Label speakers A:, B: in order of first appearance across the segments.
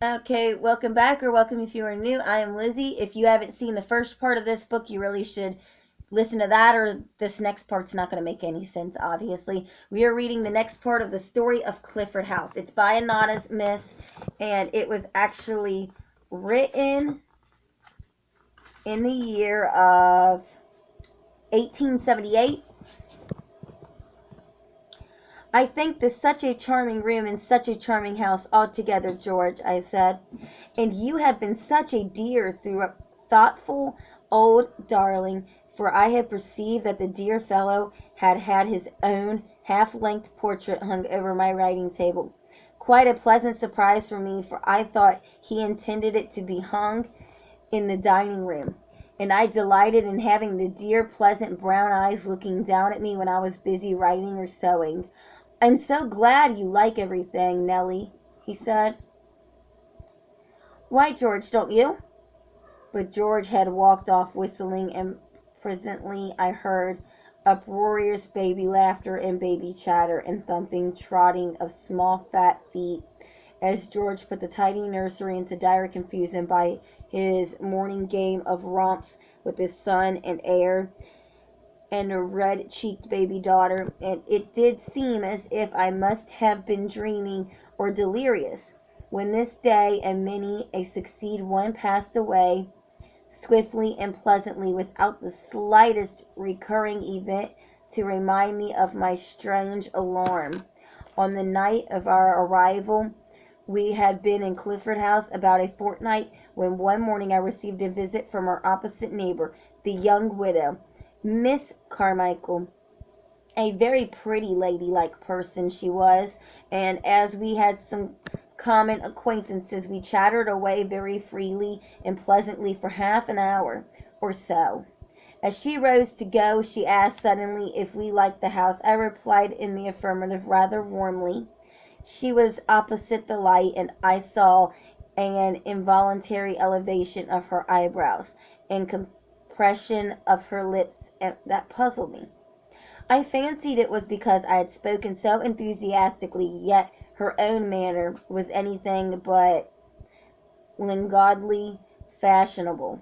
A: Okay, welcome back, or welcome if you are new. I am Lizzie. If you haven't seen the first part of this book, you really should listen to that, or this next part's not going to make any sense, obviously. We are reading the next part of the story of Clifford House. It's by Anonymous, and it was actually written in the year of 1878. I think this such a charming room and such a charming house altogether, George, I said. And you have been such a dear, thoughtful old darling, for I had perceived that the dear fellow had had his own half-length portrait hung over my writing table. Quite a pleasant surprise for me, for I thought he intended it to be hung in the dining room, and I delighted in having the dear, pleasant brown eyes looking down at me when I was busy writing or sewing. "I'm so glad you like everything, Nellie," he said. "Why, George, don't you?" But George had walked off whistling, and presently I heard uproarious baby laughter and baby chatter and thumping, trotting of small fat feet, as George put the tidy nursery into dire confusion by his morning game of romps with his son and heir and a red-cheeked baby daughter, and it did seem as if I must have been dreaming or delirious, when this day and many a succeed one passed away swiftly and pleasantly without the slightest recurring event to remind me of my strange alarm. On the night of our arrival we had been in Clifford House about a fortnight, when one morning I received a visit from our opposite neighbor, the young widow, Miss Carmichael. A very pretty ladylike person she was, and as we had some common acquaintances, we chattered away very freely and pleasantly for half an hour or so. As she rose to go, she asked suddenly if we liked the house. I replied in the affirmative rather warmly. She was opposite the light, and I saw an involuntary elevation of her eyebrows and compression of her lips that puzzled me. I fancied it was because I had spoken so enthusiastically, yet her own manner was anything but languidly fashionable,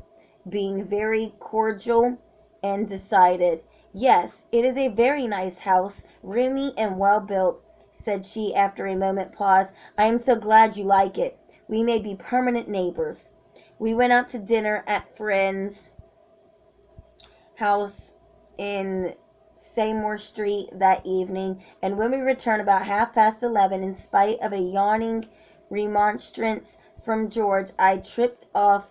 A: being very cordial and decided. "Yes, it is a very nice house, roomy and well built," said she after a moment's pause. "I am so glad you like it. We may be permanent neighbors." We went out to dinner at friend's house in Seymour Street that evening, and when we returned about 11:30, in spite of a yawning remonstrance from George, I tripped off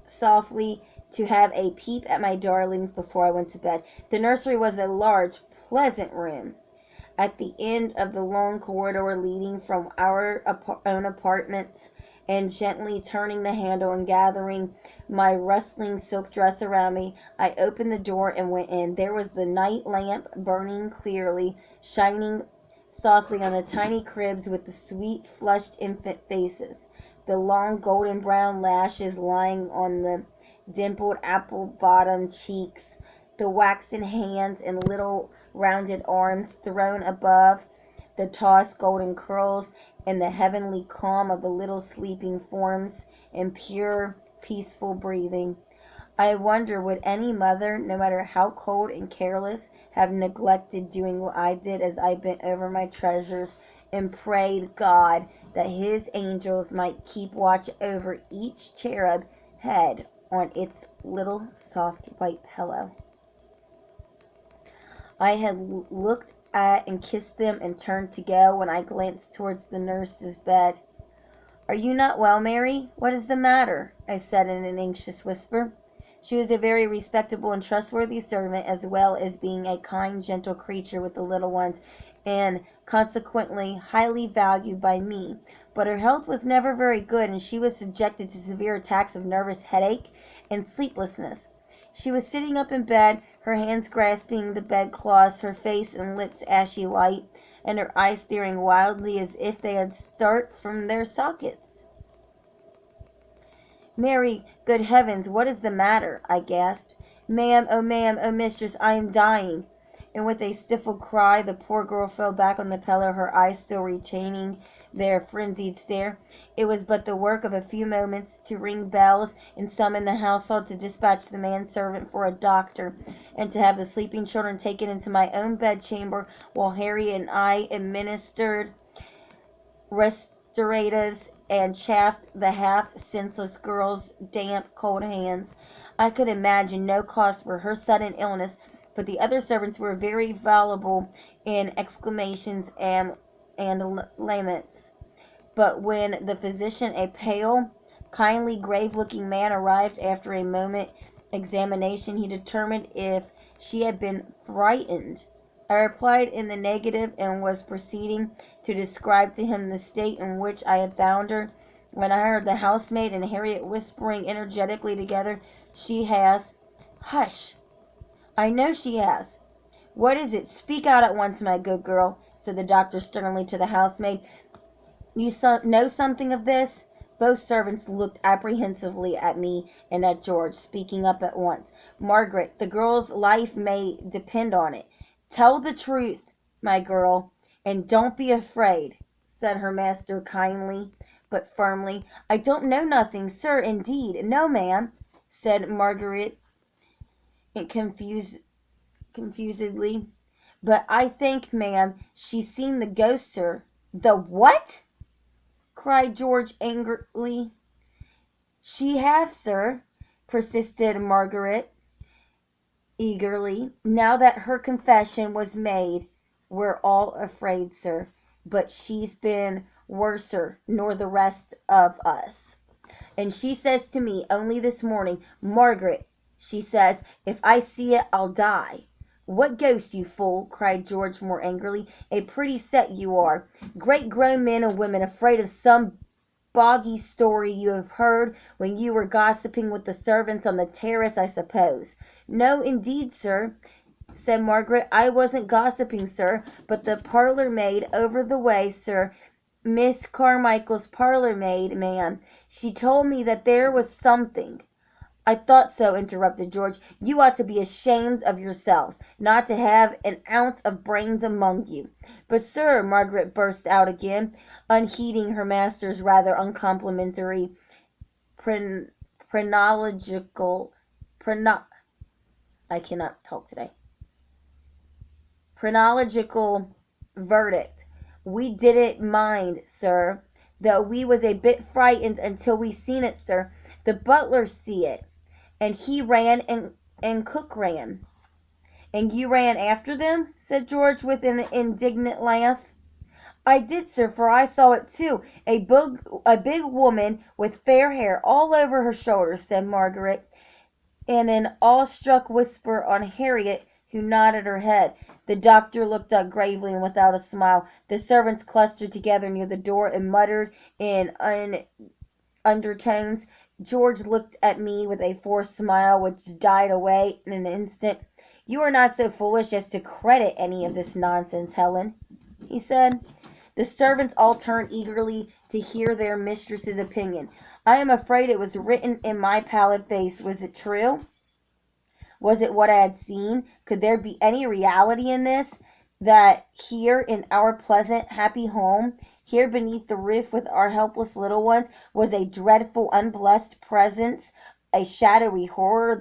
A: softly to have a peep at my darlings before I went to bed. The nursery was a large, pleasant room at the end of the long corridor leading from our own apartments, and gently turning the handle and gathering my rustling silk dress around me, I opened the door and went in. There was the night lamp burning clearly, shining softly on the tiny cribs with the sweet, flushed infant faces, the long golden brown lashes lying on the dimpled apple-bottomed cheeks, the waxen hands and little rounded arms thrown above the tossed golden curls, and the heavenly calm of the little sleeping forms and pure, peaceful breathing. I wonder would any mother, no matter how cold and careless, have neglected doing what I did as I bent over my treasures and prayed God that his angels might keep watch over each cherub head on its little soft white pillow. I had looked at and kissed them and turned to go, when I glanced towards the nurse's bed. "Are you not well, Mary? What is the matter?" I said in an anxious whisper. She was a very respectable and trustworthy servant, as well as being a kind, gentle creature with the little ones, and consequently highly valued by me. But her health was never very good, and she was subjected to severe attacks of nervous headache and sleeplessness. She was sitting up in bed, her hands grasping the bedclothes, her face and lips ashy white, and her eyes staring wildly as if they had start from their sockets. "Mary, good heavens, what is the matter?" I gasped. "Ma'am, oh mistress, I am dying!" And with a stifled cry the poor girl fell back on the pillow, her eyes still retaining their frenzied stare. It was but the work of a few moments to ring bells and summon the household, to dispatch the manservant for a doctor, and to have the sleeping children taken into my own bedchamber, while Harry and I administered restoratives and chafed the half-senseless girl's damp, cold hands. I could imagine no cause for her sudden illness, but the other servants were very voluble in exclamations and laments. But when the physician, a pale, kindly, grave-looking man, arrived after a moment's examination, he determined if she had been frightened. I replied in the negative, and was proceeding to describe to him the state in which I had found her, when I heard the housemaid and Harriet whispering energetically together. "She has—" "Hush! I know she has. What is it? Speak out at once, my good girl," said the doctor sternly to the housemaid. "You know something of this?" Both servants looked apprehensively at me and at George, speaking up at once. "Margaret, the girl's life may depend on it. Tell the truth, my girl, and don't be afraid," said her master kindly but firmly. "I don't know nothing, sir, indeed. No, ma'am," said Margaret confusedly. "But I think, ma'am, she's seen the ghost, sir." "The what?" cried George angrily. "She have, sir," persisted Margaret eagerly. "Now that her confession was made, we're all afraid, sir. But she's been worser nor the rest of us. And she says to me only this morning, 'Margaret,' she says, 'if I see it, I'll die.'" "What ghost, you fool?" cried George more angrily. "A pretty set you are. Great grown men and women afraid of some boggy story you have heard when you were gossiping with the servants on the terrace, I suppose." "No, indeed, sir," said Margaret, "I wasn't gossiping, sir, but the parlour maid over the way, sir, Miss Carmichael's parlour maid, ma'am, she told me that there was something—" "I thought so," interrupted George. "You ought to be ashamed of yourselves, not to have an ounce of brains among you." "But, sir," Margaret burst out again, unheeding her master's rather uncomplimentary phrenological phrenological I cannot talk today phrenological verdict, "we didn't mind, sir, though we was a bit frightened until we seen it, sir. The butler see it, and he ran, and cook ran." "And you ran after them?" said George with an indignant laugh. "I did, sir, for I saw it too. A big woman with fair hair all over her shoulders," said Margaret, in an awestruck whisper on Harriet, who nodded her head. The doctor looked up gravely and without a smile. The servants clustered together near the door and muttered in undertones. George looked at me with a forced smile, which died away in an instant. "You are not so foolish as to credit any of this nonsense, Helen," he said. The servants all turned eagerly to hear their mistress's opinion. I am afraid it was written in my pallid face. Was it true? Was it what I had seen? Could there be any reality in this? That here in our pleasant, happy home, here beneath the roof with our helpless little ones, was a dreadful, unblessed presence, a shadowy horror,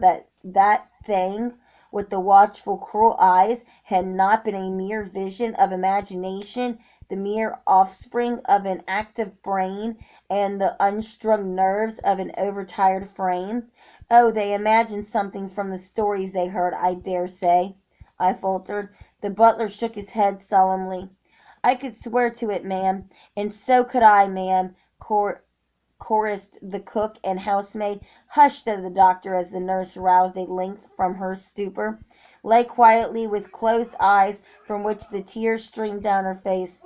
A: that thing with the watchful, cruel eyes had not been a mere vision of imagination, the mere offspring of an active brain and the unstrung nerves of an overtired frame. "Oh, they imagined something from the stories they heard, I dare say," I faltered. The butler shook his head solemnly. "I could swear to it, ma'am." "And so could I, ma'am," chorused the cook and housemaid. "Hush," said the doctor, as the nurse roused at length from her stupor. Lay quietly, with closed eyes from which the tears streamed down her face.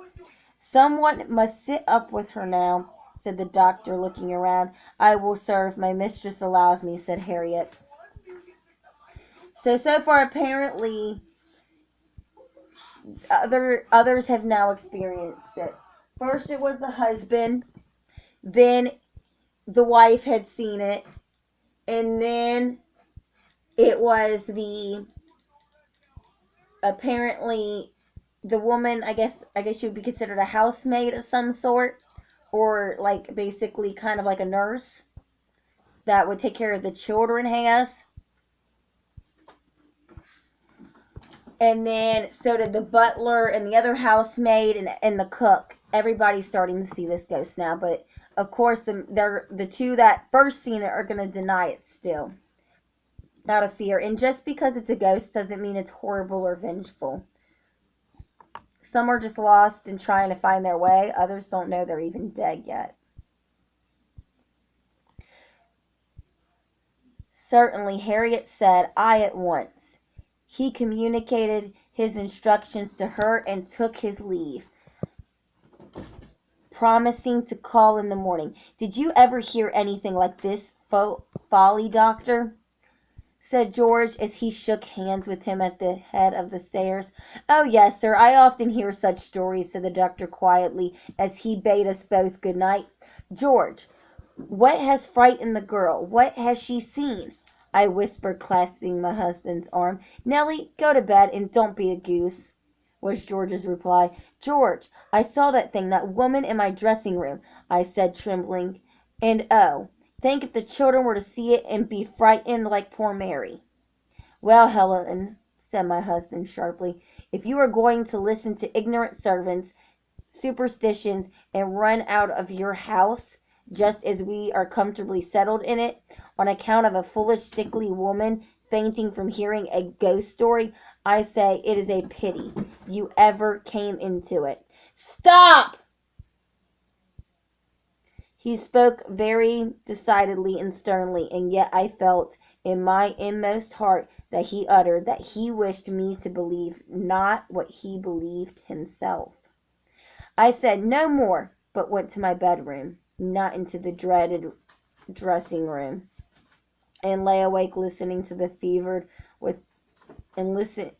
A: "Someone must sit up with her now," said the doctor, looking around. "I will, sir, if my mistress allows me," said Harriet. So far, apparently, others have now experienced it. First, it was the husband. Then, the wife had seen it. And then, it was apparently, the woman, I guess she would be considered a housemaid of some sort. or like basically kind of like a nurse that would take care of the children has. And then so did the butler and the other housemaid and the cook. Everybody's starting to see this ghost now, but of course the two that first seen it are going to deny it still out of fear. And just because it's a ghost doesn't mean it's horrible or vengeful. Some are just lost and trying to find their way. Others don't know they're even dead yet. Certainly, Harriet said, I at once. He communicated his instructions to her and took his leave, promising to call in the morning. Did you ever hear anything like this folly, Doctor? Said George as he shook hands with him at the head of the stairs. Oh, yes, sir, I often hear such stories, said the doctor quietly as he bade us both good night. George, what has frightened the girl? What has she seen? I whispered, clasping my husband's arm. Nellie, go to bed and don't be a goose, was George's reply. George, I saw that thing, that woman in my dressing room, I said, trembling. And oh, think if the children were to see it and be frightened like poor Mary. Well, Helen, said my husband sharply, if you are going to listen to ignorant servants, superstitions, and run out of your house, just as we are comfortably settled in it, on account of a foolish, sickly woman fainting from hearing a ghost story, I say it is a pity you ever came into it. Stop! He spoke very decidedly and sternly, and yet I felt in my inmost heart that he uttered that he wished me to believe not what he believed himself. I said no more, but went to my bedroom, not into the dreaded dressing room, and lay awake listening to the fevered with and listen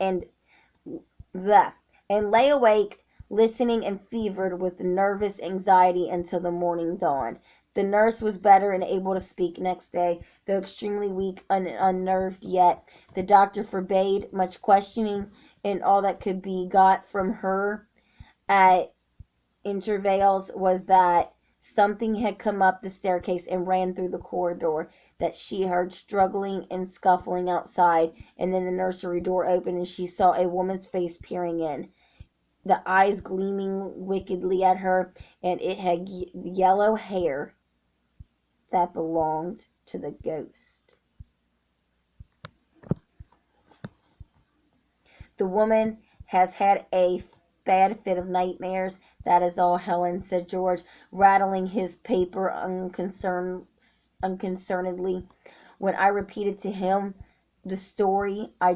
A: the and lay awake listening and fevered with nervous anxiety until the morning dawned. The nurse was better and able to speak next day, though extremely weak and unnerved yet. The doctor forbade much questioning, and all that could be got from her at intervals was that something had come up the staircase and ran through the corridor, that she heard struggling and scuffling outside, and then the nursery door opened and she saw a woman's face peering in, the eyes gleaming wickedly at her, and it had yellow hair that belonged to the ghost. The woman has had a bad fit of nightmares. That is all, Helen, said George, rattling his paper unconcernedly. When I repeated to him the story I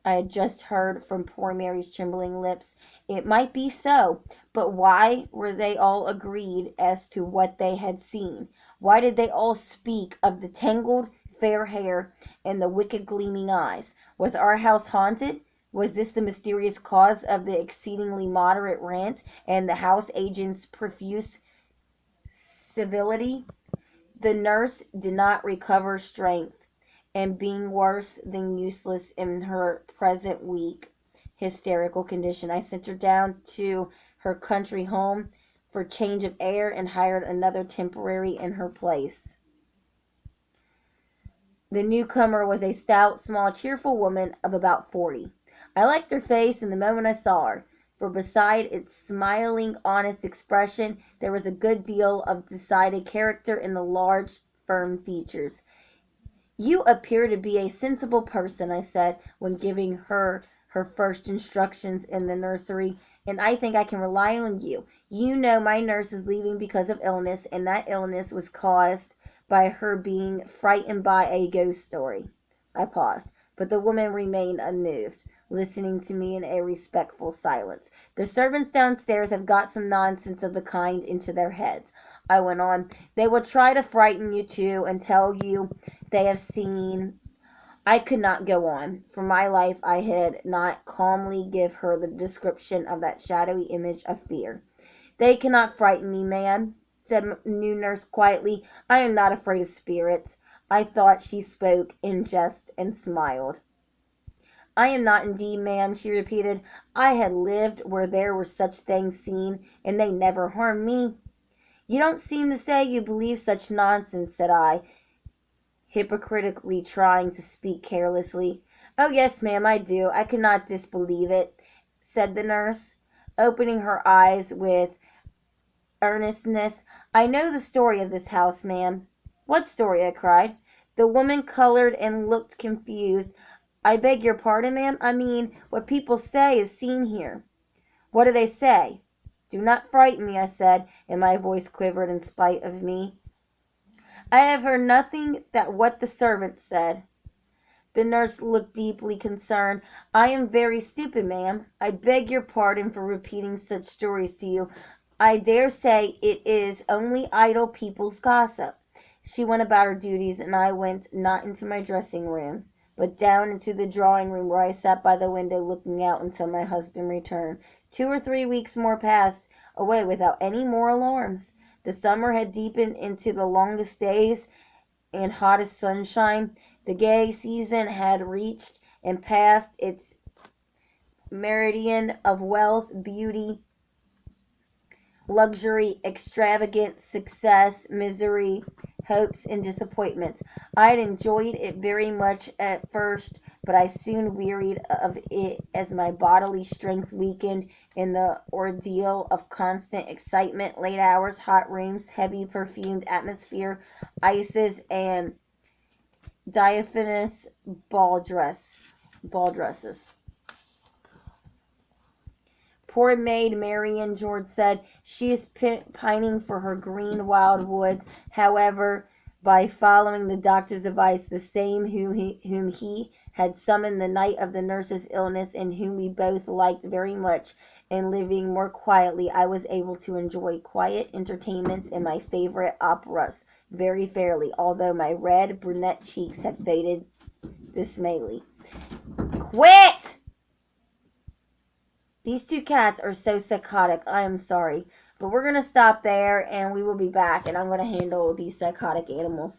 A: had just heard from poor Mary's trembling lips, it might be so, but why were they all agreed as to what they had seen? Why did they all speak of the tangled fair hair and the wicked gleaming eyes? Was our house haunted? Was this the mysterious cause of the exceedingly moderate rent and the house agent's profuse civility? The nurse did not recover strength, and being worse than useless in her present weak, hysterical condition, I sent her down to her country home for change of air and hired another temporary in her place. The newcomer was a stout, small, cheerful woman of about 40. I liked her face in the moment I saw her, for beside its smiling, honest expression, there was a good deal of decided character in the large, firm features. You appear to be a sensible person, I said, when giving her her first instructions in the nursery, and I think I can rely on you. You know my nurse is leaving because of illness, and that illness was caused by her being frightened by a ghost story. I paused, but the woman remained unmoved, listening to me in a respectful silence. The servants downstairs have got some nonsense of the kind into their heads, I went on. They will try to frighten you too, and tell you they have seen. I could not go on. For my life I had not calmly give her the description of that shadowy image of fear. They cannot frighten me, ma'am, said new nurse quietly. I am not afraid of spirits. I thought she spoke in jest and smiled. I am not indeed, ma'am, she repeated. I had lived where there were such things seen, and they never harmed me. You don't seem to say you believe such nonsense, said I, hypocritically trying to speak carelessly. Oh, yes, ma'am, I do. I cannot disbelieve it, said the nurse, opening her eyes with earnestness. I know the story of this house, ma'am. What story? I cried. The woman colored and looked confused. I beg your pardon, ma'am. I mean, what people say is seen here. What do they say? Do not frighten me, I said, and my voice quivered in spite of me. I have heard nothing but what the servants said. The nurse looked deeply concerned. I am very stupid, ma'am. I beg your pardon for repeating such stories to you. I dare say it is only idle people's gossip. She went about her duties, and I went not into my dressing room, but down into the drawing room, where I sat by the window looking out until my husband returned. 2 or 3 weeks more passed away without any more alarms. The summer had deepened into the longest days and hottest sunshine. The gay season had reached and passed its meridian of wealth, beauty, luxury, extravagance, success, misery, hopes, and disappointments. I had enjoyed it very much at first, but I soon wearied of it as my bodily strength weakened in the ordeal of constant excitement, late hours, hot rooms, heavy perfumed atmosphere, ices, and diaphanous ball dresses. Poor maid Marian, George said. She is pining for her green wild woods. However, by following the doctor's advice, the same whom he had summoned the night of the nurse's illness, and whom we both liked very much, and living more quietly, I was able to enjoy quiet entertainments and my favorite operas very fairly, although my red brunette cheeks had faded dismally. Quit! These two cats are so psychotic. I am sorry. But we're going to stop there, and we will be back, and I'm going to handle these psychotic animals.